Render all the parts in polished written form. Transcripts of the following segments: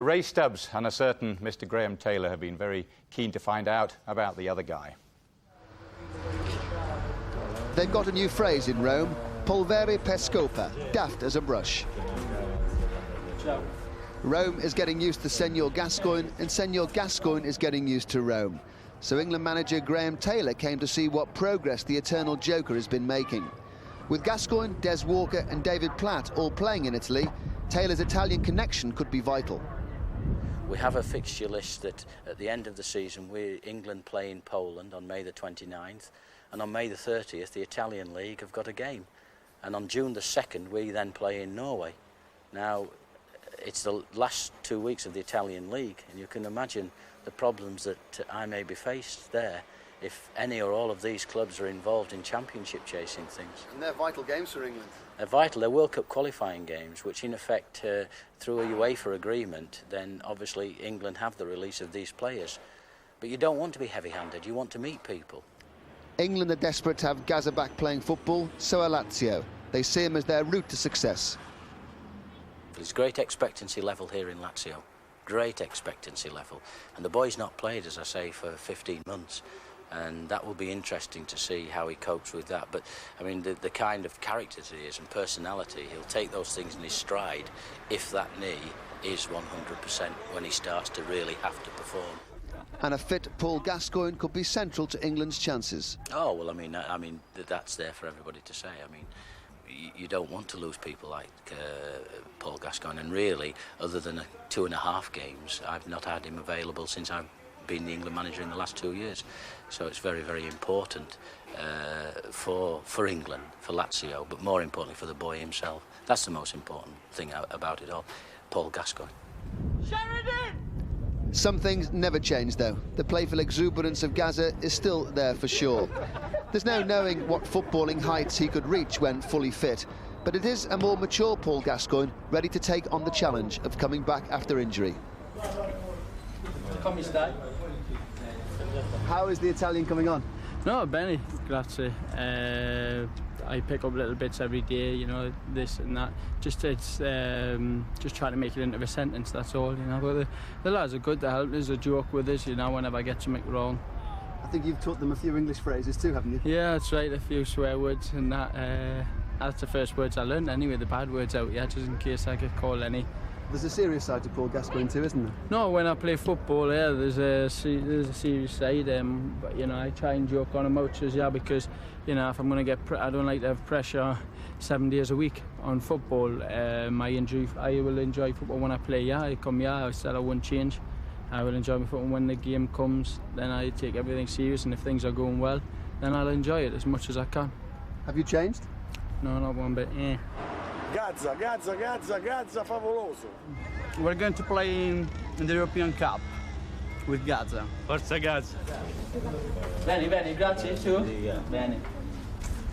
Ray Stubbs and a certain Mr. Graham Taylor have been very keen to find out about the other guy. They've got a new phrase in Rome, polvere per scopa, daft as a brush. Rome is getting used to Senor Gascoigne, and Senor Gascoigne is getting used to Rome. So England manager Graham Taylor came to see what progress the eternal joker has been making. With Gascoigne, Des Walker and David Platt all playing in Italy, Taylor's Italian connection could be vital. We have a fixture list that at the end of the season England play in Poland on May the 29th, and on May the 30th the Italian League have got a game, and on June the 2nd we then play in Norway. Now it's the last 2 weeks of the Italian League, and you can imagine the problems that I may be faced there if any or all of these clubs are involved in championship chasing things. And they're vital games for England. They're vital. They're World Cup qualifying games, which in effect, through a UEFA agreement, then obviously England have the release of these players. But you don't want to be heavy-handed, you want to meet people. England are desperate to have Gaza back playing football, so are LAZIO. They see him as their route to success. There's great expectancy level here in LAZIO. Great expectancy level. And the boy's not played, as I say, for 15 months. And that will be interesting to see how he copes with that. But I mean, the kind of character that he is and personality, he'll take those things in his stride if that knee is 100% when he starts to really have to perform. And a fit Paul Gascoigne could be central to England's chances. Oh well, I mean that's there for everybody to say. I mean, you don't want to lose people like Paul Gascoigne, and really, other than 2.5 games, I've not had him available since I've been the England manager in the last 2 years. So it's very, very important for England, for LAZIO, but more importantly for the boy himself. That's the most important thing about it all, Paul Gascoigne. Sheridan! Some things never change, though. The playful exuberance of Gaza is still there for sure. There's no knowing what footballing heights he could reach when fully fit, but it is a more mature Paul Gascoigne ready to take on the challenge of coming back after injury. Come stai? How is the Italian coming on? No, bene, grazie. I pick up little bits every day, you know, this and that. Just trying to make it into a sentence, that's all, you know. But the lads are good, they help us, they joke with us, you know, whenever I get something wrong. I think you've taught them a few English phrases too, haven't you? Yeah, that's right, a few swear words and that. That's the first words I learned anyway, the bad words out, yeah, just in case I get called any. There's a serious side to Paul Gascoigne too, isn't there? No, when I play football, yeah, there's a serious side. But you know, I try and joke on emotions, yeah, because you know, if I'm going to get, I don't like to have pressure 7 days a week on football. I will enjoy football when I play. Yeah, I said I won't change. I will enjoy my football when the game comes. Then I take everything serious, and if things are going well, then I'll enjoy it as much as I can. Have you changed? No, not one bit. Gaza, favoloso. We're going to play in the European Cup with Gaza. Forza Gaza. Bene, grazie, too. Yeah. Bene.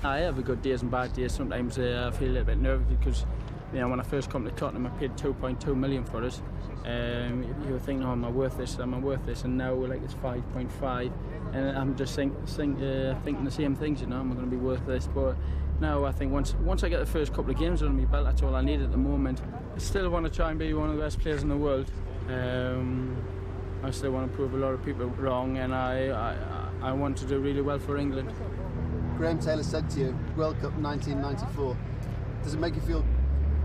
I have a good days and bad days. Sometimes I feel a little bit nervous because, you know, when I first come to Tottenham, I paid 2.2 million for us. You were thinking, oh, am I worth this? And now we're like, it's 5.5. And I'm just thinking the same things, you know, am I going to be worth this? But now I think once I get the first couple of games under my belt, that's all I need at the moment. I still want to try and be one of the best players in the world. I still want to prove a lot of people wrong, and I want to do really well for England. Graham Taylor said to you, World Cup 1994. Does it make you feel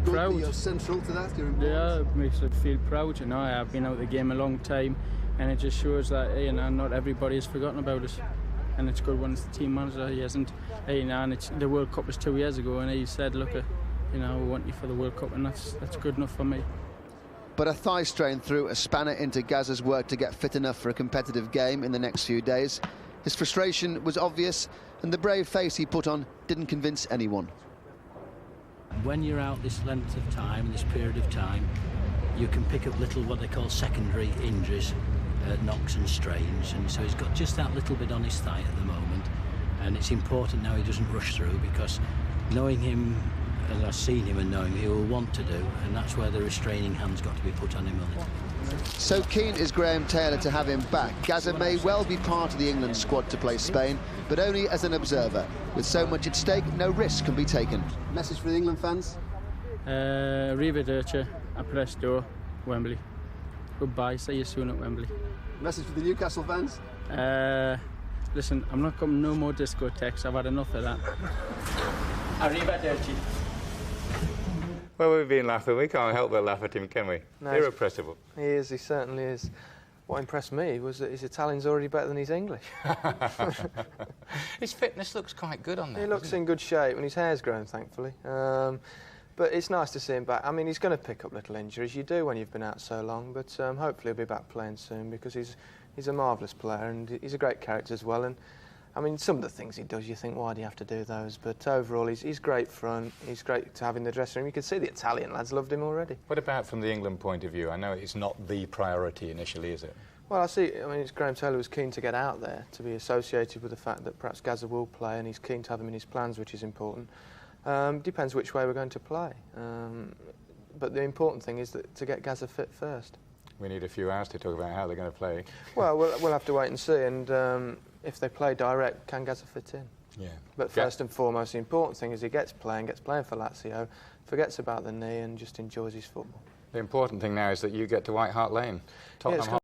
good proud? That you're central to that? Yeah, it makes me feel proud. You know, I've been out of the game a long time, and it just shows that, you know, not everybody has forgotten about us. And it's good when it's the team manager, he hasn't, you know, and the World Cup was 2 years ago, and he said, look, you know, we want you for the World Cup, and that's good enough for me. But a thigh strain threw a spanner into Gaza's work to get fit enough for a competitive game in the next few days. His frustration was obvious, and the brave face he put on didn't convince anyone. When you're out this length of time, this period of time, you can pick up little what they call secondary injuries, knocks and strains, and so he's got just that little bit on his thigh at the moment, and it's important now he doesn't rush through, because knowing him as I've seen him and knowing he will want to do, and that's where the restraining hand's got to be put on him on it. So keen is Graham Taylor to have him back. Gaza may well be part of the England squad to play Spain, but only as an observer. With so much at stake, no risk can be taken. Message for the England fans? Arrivederci, a presto, Wembley. Goodbye. See you soon at Wembley. Message for the Newcastle fans? Listen, I'm not coming no more discotheques. I've had enough of that. Arrivederci. Well, we've been laughing. We can't help but laugh at him, can we? No, Irrepressible. He is, he certainly is. What impressed me was that his Italian's already better than his English. His fitness looks quite good on that. He looks in good shape, and his hair's grown, thankfully. But it's nice to see him back. I mean, he's going to pick up little injuries. You do when you've been out so long, but hopefully he'll be back playing soon, because he's a marvellous player, and he's a great character as well. And I mean, some of the things he does, you think, why do you have to do those? But overall, he's great front. He's great to have in the dressing room. You can see the Italian lads loved him already. What about from the England point of view? I know it's not the priority initially, is it? Well, I mean, it's Graham Taylor was keen to get out there, to be associated with the fact that perhaps Gazza will play, and he's keen to have him in his plans, which is important. Depends which way we're going to play. But the important thing is to get Gazza fit first. We need a few hours to talk about how they're going to play. Well, we'll have to wait and see, and if they play direct, can Gazza fit in? Yeah. But first and foremost, the important thing is he gets playing for LAZIO, forgets about the knee, and just enjoys his football. The important thing now is that you get to White Hart Lane. Tottenham